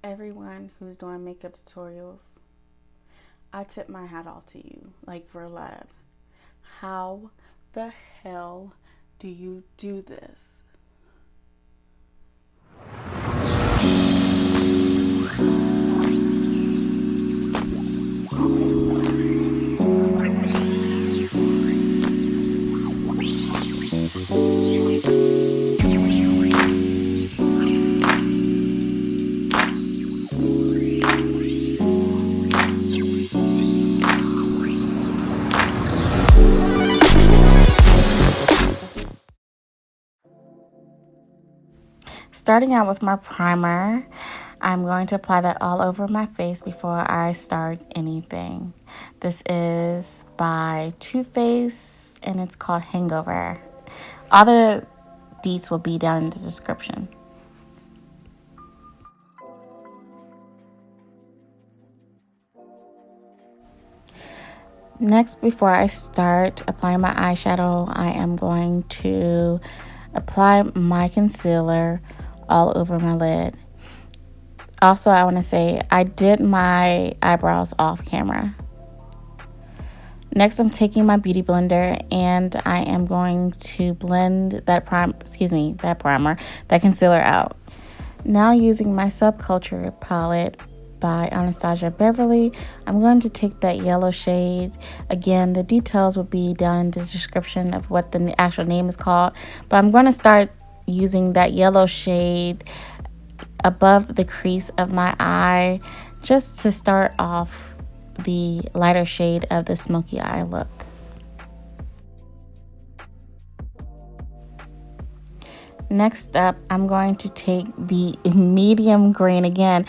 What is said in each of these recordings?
Everyone who's doing makeup tutorials, I tip my hat off to you, like for live. How the hell do you do this? Starting out with my primer, I'm going to apply that all over my face before I start anything. This is by Too Faced and it's called Hangover. All the deets will be down in the description. Next, before I start applying my eyeshadow, I am going to apply my concealer all over my lid. Also, I want to say I did my eyebrows off camera. Next, I'm taking my beauty blender and I am going to blend that concealer out. Now, using my Subculture palette by Anastasia Beverly, I'm going to take that yellow shade. Again, the details will be down in the description of what the actual name is called, but I'm going to start using that yellow shade above the crease of my eye just to start off the lighter shade of the smoky eye look. Next up, I'm going to take the medium green. Again,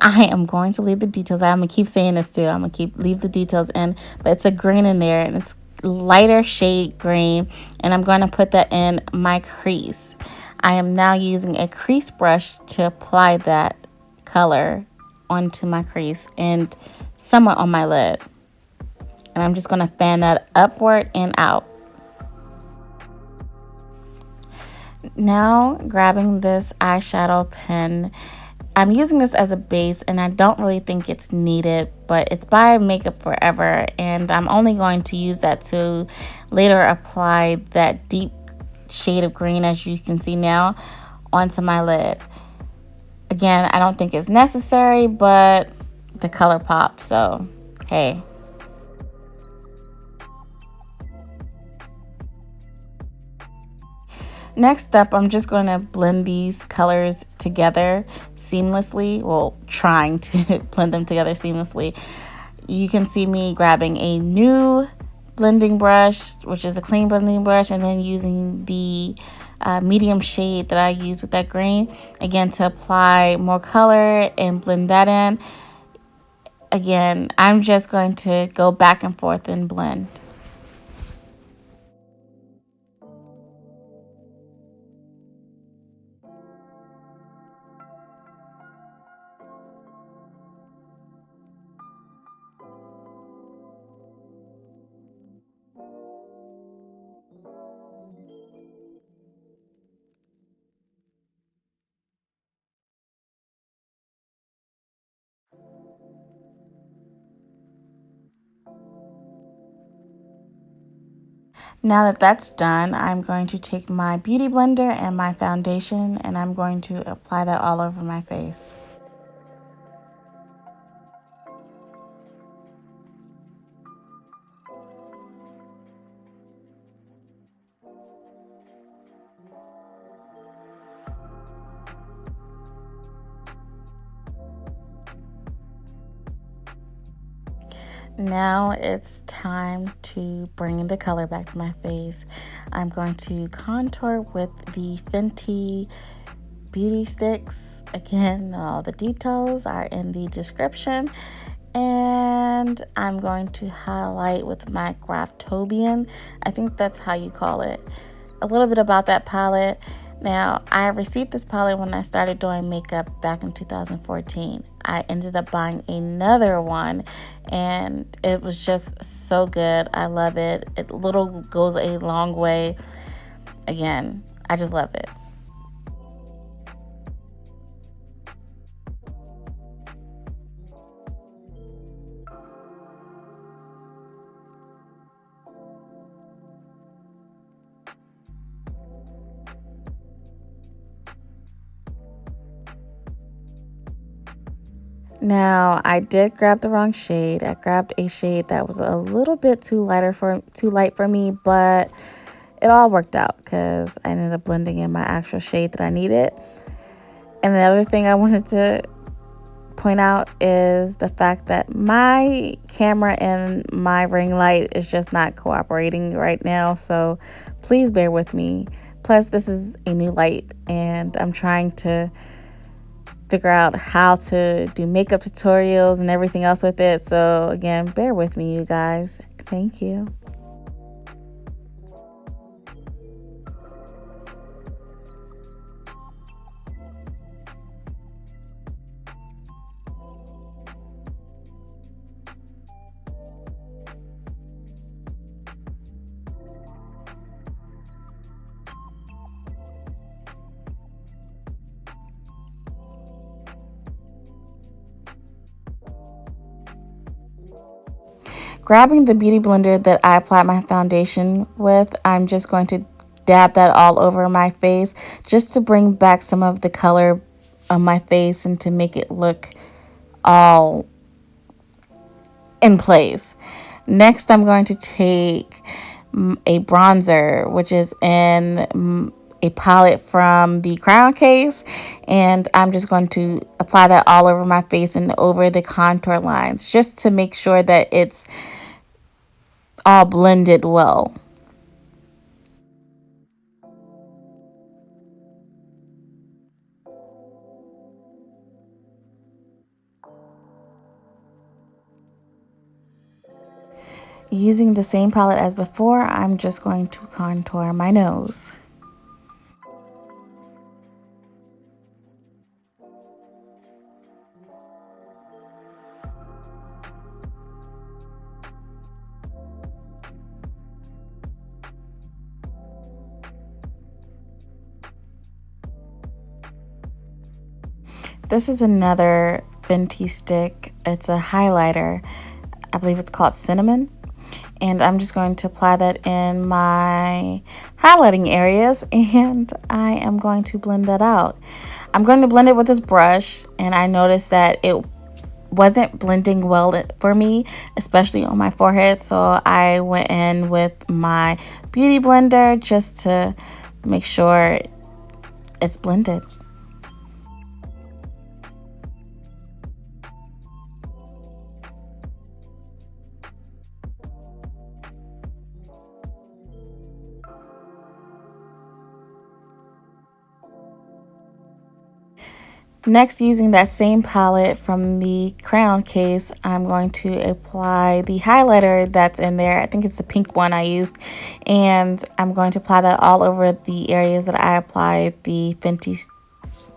I am going to leave the details. I'm gonna keep saying this too. I'm gonna leave the details in, but it's a green in there and it's lighter shade green, and I'm going to put that in my crease. I am now using a crease brush to apply that color onto my crease and somewhat on my lid. And I'm just going to fan that upward and out. Now, grabbing this eyeshadow pen, I'm using this as a base and I don't really think it's needed, but it's by Makeup Forever and I'm only going to use that to later apply that deep shade of green, as you can see now, onto my lid. Again, I don't think it's necessary, but the color popped, so hey. Next up, I'm just going to blend these colors together seamlessly. Well, trying to blend them together seamlessly. You can see me grabbing a new blending brush, which is a clean blending brush, and then using the medium shade that I use with that green, again, to apply more color and blend that in. Again, I'm just going to go back and forth and blend. Now that that's done, I'm going to take my beauty blender and my foundation and I'm going to apply that all over my face. Now it's time to bring the color back to my face. I'm going to contour with the Fenty beauty sticks. Again, all the details are in the description. And I'm going to highlight with my Graftobian. I think that's how you call it. A little bit about that palette. Now, I received this palette when I started doing makeup back in 2014. I ended up buying another one and it was just so good. I love it. It little goes a long way. Again, I just love it. Now, I did grab the wrong shade. I grabbed a shade that was a little bit too light for me, but it all worked out because I ended up blending in my actual shade that I needed. And the other thing I wanted to point out is the fact that my camera and my ring light is just not cooperating right now, so please bear with me. Plus, this is a new light and I'm trying to figure out how to do makeup tutorials and everything else with it. So again, bear with me, you guys. Thank you. Grabbing the beauty blender that I applied my foundation with, I'm just going to dab that all over my face just to bring back some of the color on my face and to make it look all in place. Next, I'm going to take a bronzer, which is in a palette from the Crown case, and I'm just going to apply that all over my face and over the contour lines just to make sure that it's all blended well. Using the same palette as before, I'm just going to contour my nose. This is another Fenty stick. It's a highlighter. I believe it's called Cinnamon. And I'm just going to apply that in my highlighting areas, and I am going to blend that out. I'm going to blend it with this brush, and I noticed that it wasn't blending well for me, especially on my forehead, so I went in with my beauty blender just to make sure it's blended. Next, using that same palette from the Crown case, I'm going to apply the highlighter that's in there. I think it's the pink one I used. And I'm going to apply that all over the areas that I applied the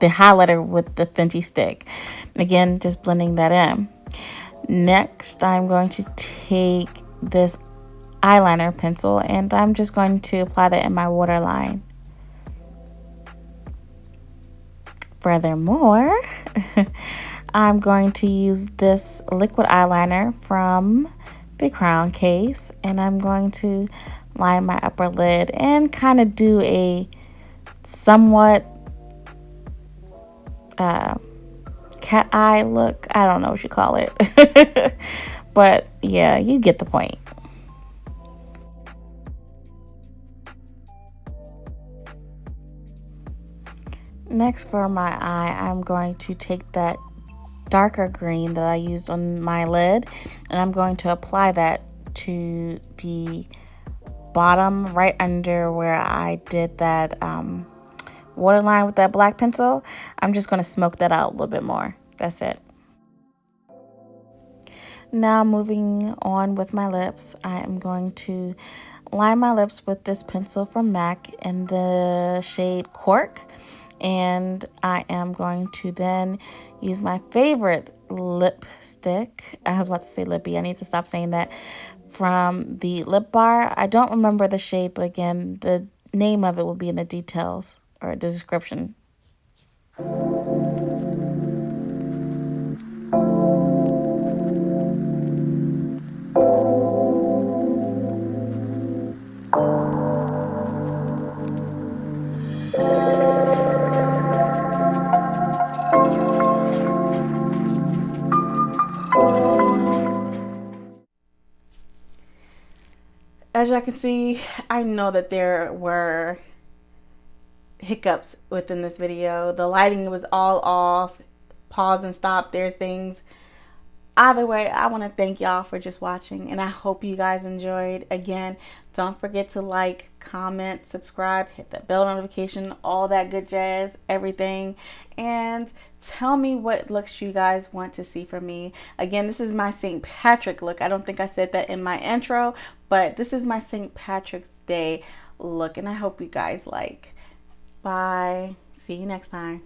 highlighter with the Fenty stick. Again, just blending that in. Next, I'm going to take this eyeliner pencil and I'm just going to apply that in my waterline. Furthermore, I'm going to use this liquid eyeliner from the Crown case, and I'm going to line my upper lid and kind of do a somewhat cat eye look. I don't know what you call it. But yeah, you get the point. Next, for my eye, I'm going to take that darker green that I used on my lid, and I'm going to apply that to the bottom right under where I did that waterline with that black pencil. I'm just going to smoke that out a little bit more. That's it. Now, moving on with my lips, I am going to line my lips with this pencil from MAC in the shade Cork. And I am going to then use my favorite lipstick. I was about to say lippy. I need to stop saying that. From the Lip Bar. I don't remember the shade, but again, the name of it will be in the details or the description. y'all can see, I know that there were hiccups within this video. The lighting was all off, pause and stop, there's things. Either way, I want to thank y'all for just watching, and I hope you guys enjoyed. Again, don't forget to like, comment, subscribe, hit that bell notification, all that good jazz, everything. And tell me what looks you guys want to see from me. Again, this is my St. Patrick look. I don't think I said that in my intro, but this is my St. Patrick's Day look, and I hope you guys like. Bye. See you next time.